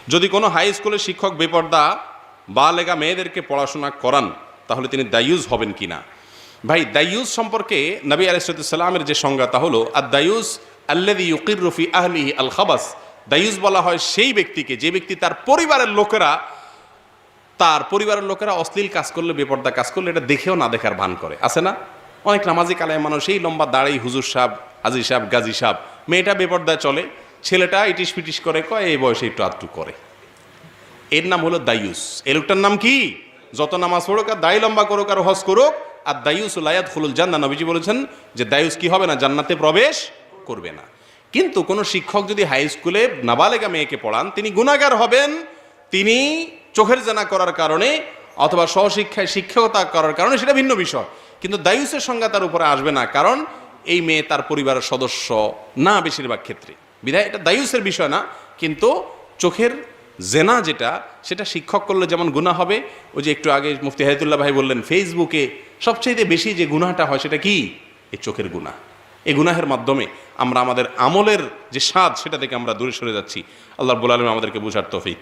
যদি কোনো হাই স্কুলের শিক্ষক বেপর্দা বালেগা মেয়েদেরকে পড়াশোনা করান তাহলে তিনি দায়ুস হবেন কিনা? ভাই, দায়ুস সম্পর্কে নবী আলাইহিস সালামের যে সংজ্ঞা তা হলো আদ-দায়ুস আল্লাযী ইউকিররু ফি আহলিহি আল খাবাস। দায়ুস বলা হয় সেই ব্যক্তিকে যে ব্যক্তি তার পরিবারের লোকেরা অশ্লীল কাজ করলে, বেপর্দা কাজ করলে এটা দেখেও না দেখার ভান করে। আছে না অনেক নামাজি কালায় মানুষ, এই লম্বা দাড়ি, হুজুর সাহেব, হাজি সাহেব, গাজী সাহেব, মেয়েটা বেপর্দায় চলে, ছেলেটা ইটিস পিটিস করে, কয় এই বয়সে একটু আধটু করে। এর নাম হলো দায়ুস। এই লোকটার নাম কি? যত নামাজ পড়ুক আর দাড়ি লম্বা করুক আর হজ করুক, আর দায়ুস লা ইয়াদখুলুল জান্নাহ। নবীজি বলেছেন যে দায়ুস কি হবে না? জান্নাতে প্রবেশ করবে না। কিন্তু কোনো শিক্ষক যদি হাই স্কুলে নাবালেগা মেয়েকে পড়ান, তিনি গুনাহগার হবেন। তিনি চোখের জানা করার কারণে অথবা সহশিক্ষায় শিক্ষকতা করার কারণে, সেটা ভিন্ন বিষয়। কিন্তু দায়ুসের সংজ্ঞা তার উপরে আসবে না, কারণ এই মেয়ে তার পরিবারের সদস্য না বেশিরভাগ ক্ষেত্রে। বিধায় এটা দায়ুসের বিষয় না। কিন্তু চোখের জেনা যেটা, সেটা শিক্ষক করলে যেমন গুনাহ হবে, ওই যে একটু আগে মুফতি হায়াতুল্লাহ ভাই বললেন, ফেসবুকে সবচেয়ে বেশি যে গুনাহটা হয় সেটা কি? এই চোখের গুনাহ। এই গুনাহের মাধ্যমে আমরা আমাদের আমলের যে স্বাদ, সেটা থেকে আমরা দূরে সরে যাচ্ছি। আল্লাহ রাব্বুল আলামিন আমাদেরকে বুঝার তৌফিক